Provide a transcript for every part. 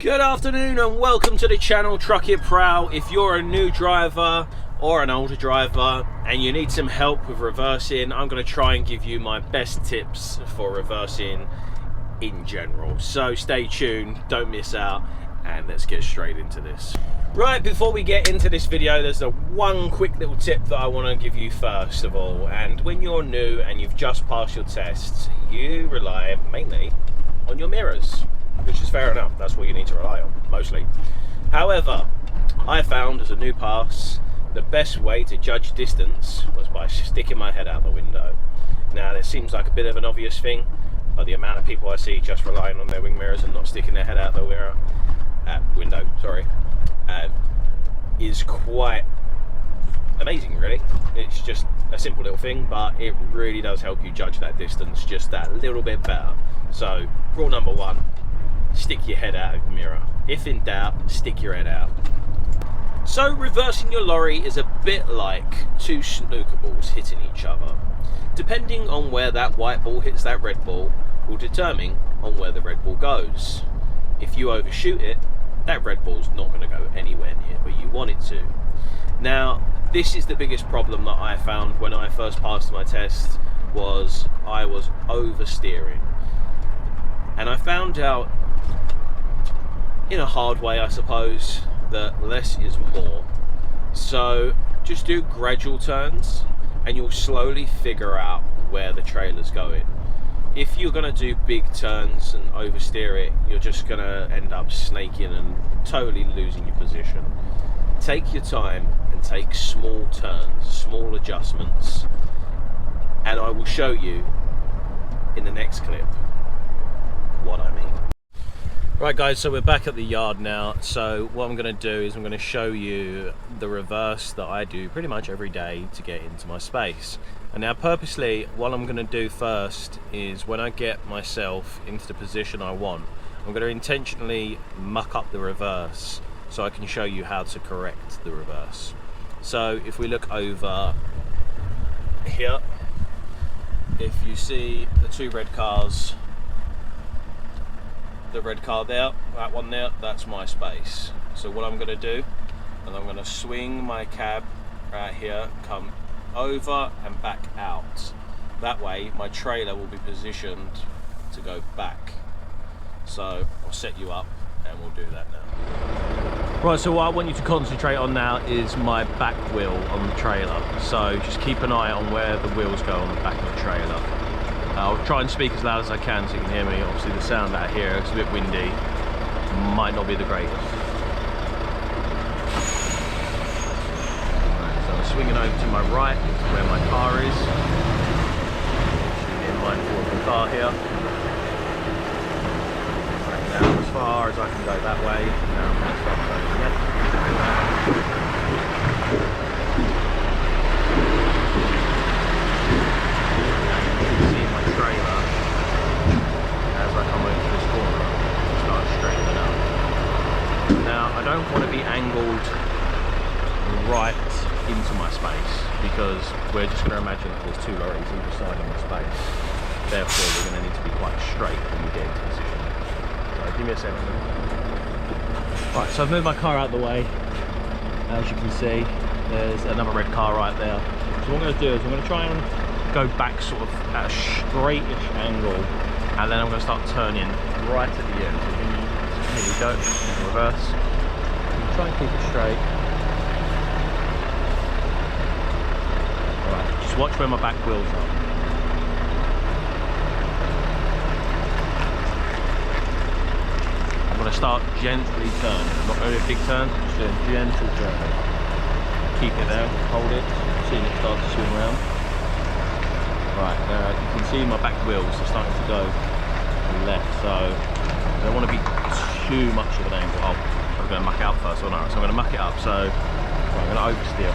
Good afternoon and welcome to the channel Truck It Proud. If you're a new driver or an older driver and you need some help with reversing, I'm going to try and give you my best tips for reversing in general. So stay tuned, don't miss out, and let's get straight into this. Right, before we get into this video, there's one quick little tip that I want to give you first of all. And when you're new and you've just passed your tests, you rely mainly on your mirrors, which is fair enough. That's what you need to rely on, mostly. However, I found as a new pass, the best way to judge distance was by sticking my head out the window. Now, this seems like a bit of an obvious thing, but the amount of people I see just relying on their wing mirrors and not sticking their head out the window, is quite amazing, really. It's just a simple little thing, but it really does help you judge that distance just that little bit better. So, rule number one, stick your head out of the mirror. If in doubt, stick your head out. So reversing your lorry is a bit like two snooker balls hitting each other. Depending on where that white ball hits that red ball will determine on where the red ball goes. If you overshoot it, that red ball's not going to go anywhere near where you want it to. Now, this is the biggest problem that I found when I first passed my test, was I was oversteering. And I found out, in a hard way I suppose, that less is more. So just do gradual turns and you'll slowly figure out where the trailer's going. If you're going to do big turns and oversteer it, you're just going to end up snaking and totally losing your position. Take your time and take small turns, small adjustments, and I will show you in the next clip what I mean. Right guys, so we're back at the yard now. So what I'm going to do is I'm going to show you the reverse that I do pretty much every day to get into my space. And now purposely, what I'm going to do first is when I get myself into the position I want, I'm going to intentionally muck up the reverse so I can show you how to correct the reverse. So if we look over here, if you see the two red cars, the red car there, that one there, that's my space. So what I'm going to do, and I'm going to swing my cab right here, come over and back out. That way my trailer will be positioned to go back. So I'll set you up and we'll do that now. Right, so what I want you to concentrate on now is my back wheel on the trailer. So just keep an eye on where the wheels go on the back of the trailer. I'll try and speak as loud as I can so you can hear me. Obviously the sound out here is a bit windy, might not be the greatest. Right, so I'm swinging over to my right, where my car is. Should be in mindful of the car here. Right, now as far as I can go that way. Now I'm going to start going left. Trailer as I come over to this corner and start straightening up. Now I don't want to be angled right into my space because we're just going to imagine that there's two lorries either side of my space. Therefore we're going to need to be quite straight when we get into position. So give me a second. Right, so I've moved my car out of the way. As you can see, there's another red car right there. So what I'm going to do is I'm going to try and go back sort of at a straightish angle, and then I'm going to start turning right at the end. So here we go, in reverse. Try and keep it straight. Alright, just watch where my back wheels are. I'm going to start gently turning. I'm not going to do a big turn, just do a gentle turn. Keep it there, hold it, see it start to swing around. Right, you can see my back wheels are starting to go left, so I don't want to be too much of an angle. Oh, I'm going to muck it up first, or no? So I'm going to muck it up, so I'm going to oversteer.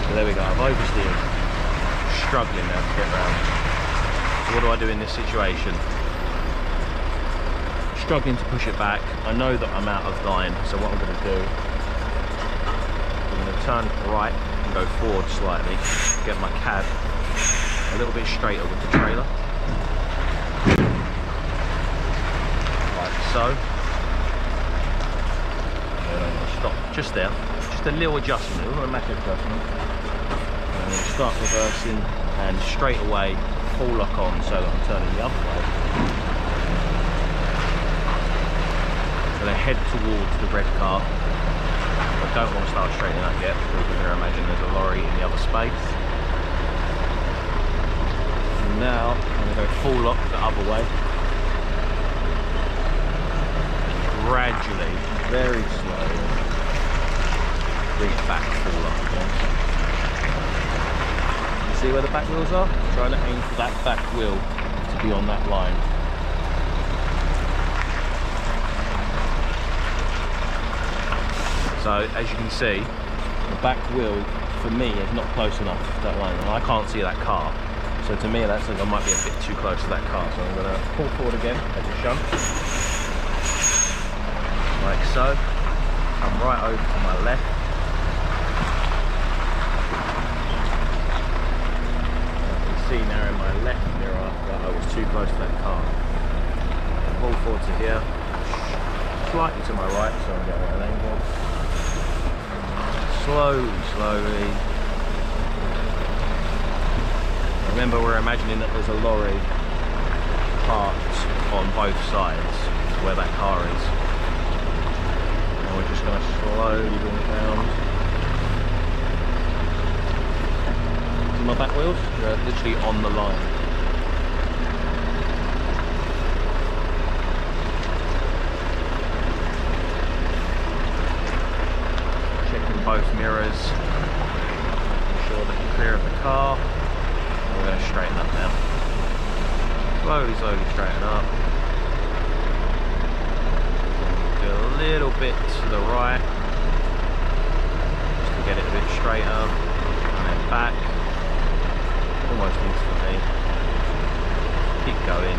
So there we go, I've oversteered. Struggling now to get round. So what do I do in this situation? Struggling to push it back. I know that I'm out of line, so what I'm going to do, I'm going to turn right and go forward slightly, get my cab a little bit straighter with the trailer, like so. And I'm going to stop just there, just a little adjustment, not a massive adjustment. And I'm going to start reversing and straight away full lock on so that I'm turning the other way. I'm going to head towards the red car. I don't want to start straightening up yet because we're going to imagine there's a lorry in the other space. And now I'm going to go full lock the other way. Gradually, very slowly, bring it back full lock again. You see where the back wheels are? I'm trying to aim for that back wheel to be on that line. So as you can see, the back wheel for me is not close enough to that line, and I can't see that car. So to me that says I might be a bit too close to that car. So I'm going to pull forward again as a shunt, like so. Come right over to my left. I can see now in my left mirror that I was too close to that car. Pull forward to here, slightly to my right, so I'm getting at an angle. Slowly. Remember, we're imagining that there's a lorry parked on both sides where that car is. And we're just going to slowly bring it down. See my back wheels? They're literally on the line. Both mirrors, ensure that you're clear of the car. We're going to straighten up now. Slowly straighten up. Do a little bit to the right, just to get it a bit straighter, and then back, almost instantly. Keep going.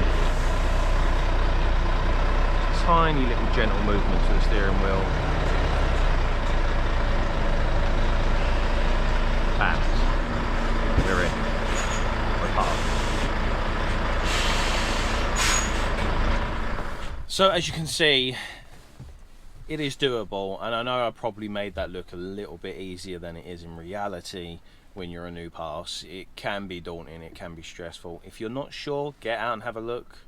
Tiny little gentle movements of the steering wheel. We're in. We're parked. So as you can see, it is doable, and I know I probably made that look a little bit easier than it is in reality. When you're a new pass, it can be daunting, it can be stressful. If you're not sure, get out and have a look.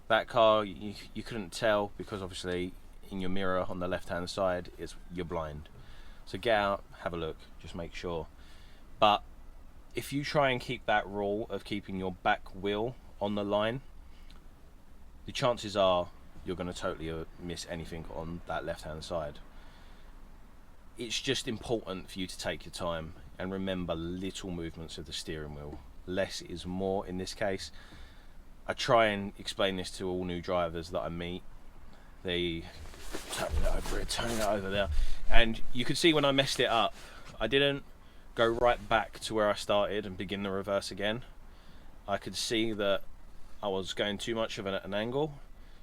That car, you couldn't tell because obviously in your mirror on the left hand side you're blind. So get out, have a look, just make sure. But if you try and keep that rule of keeping your back wheel on the line, the chances are you're going to totally miss anything on that left hand side. It's just important for you to take your time and remember little movements of the steering wheel. Less is more in this case. I try and explain this to all new drivers that I meet. They turn it over here, turn it over there, and you could see when I messed it up, I didn't go right back to where I started and begin the reverse again. I could see that I was going too much of an angle,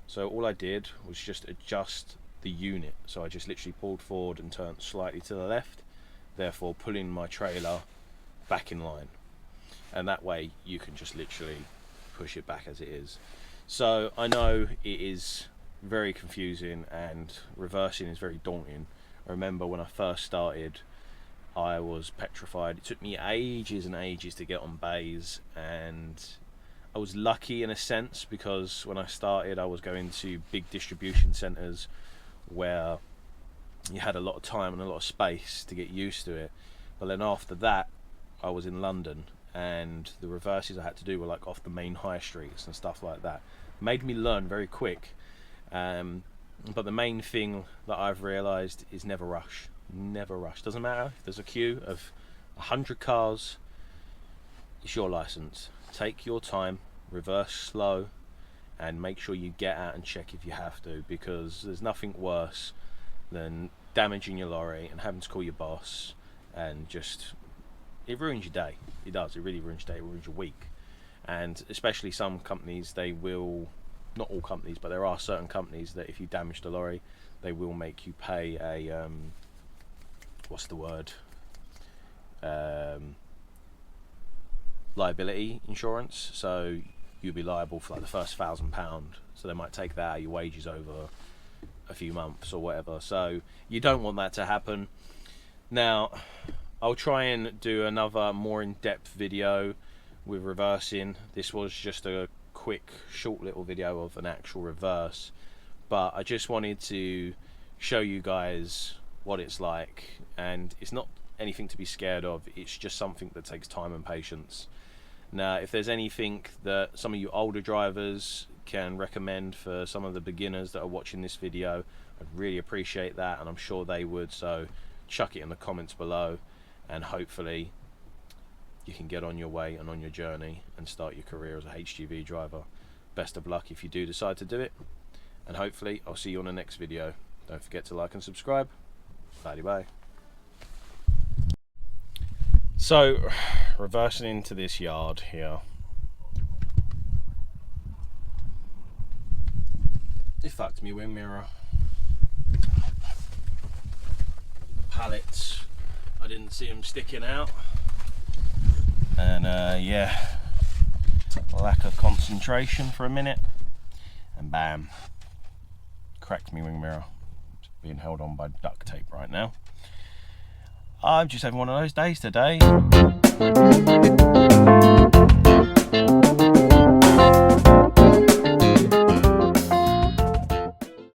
so all I did was just adjust the unit. So I just literally pulled forward and turned slightly to the left, therefore pulling my trailer back in line, and that way you can just literally push it back as it is. So I know it is very confusing and reversing is very daunting. I remember when I first started, I was petrified. It took me ages and ages to get on bays, and I was lucky in a sense because when I started I was going to big distribution centres where you had a lot of time and a lot of space to get used to it. But then after that I was in London, and the reverses I had to do were like off the main high streets and stuff like that. Made me learn very quick, but the main thing that I've realised is never rush. Never rush. Doesn't matter if there's a queue of 100 cars, it's your license. Take your time, reverse slow, and make sure you get out and check if you have to, because there's nothing worse than damaging your lorry and having to call your boss, and just it ruins your day. It does. It really ruins your day. It ruins your week. And especially some companies, they will, not all companies, but there are certain companies that if you damage the lorry, they will make you pay a what's the word? liability insurance, so you'll be liable for like the first £1,000. So they might take that out of your wages over a few months or whatever. So you don't want that to happen. Now, I'll try and do another more in-depth video with reversing. This was just a quick, short little video of an actual reverse, but I just wanted to show you guys what it's like, and it's not anything to be scared of. It's just something that takes time and patience. Now, if there's anything that some of you older drivers can recommend for some of the beginners that are watching this video, I'd really appreciate that, and I'm sure they would. So chuck it in the comments below, and hopefully you can get on your way and on your journey and start your career as a HGV driver. Best of luck if you do decide to do it, and hopefully I'll see you on the next video. Don't forget to like and subscribe. Bye bye. So, reversing into this yard here. It fucked me wing mirror. The pallets, I didn't see them sticking out. And yeah, lack of concentration for a minute, and bam, cracked me wing mirror. It's being held on by duct tape right now. I'm just having one of those days today.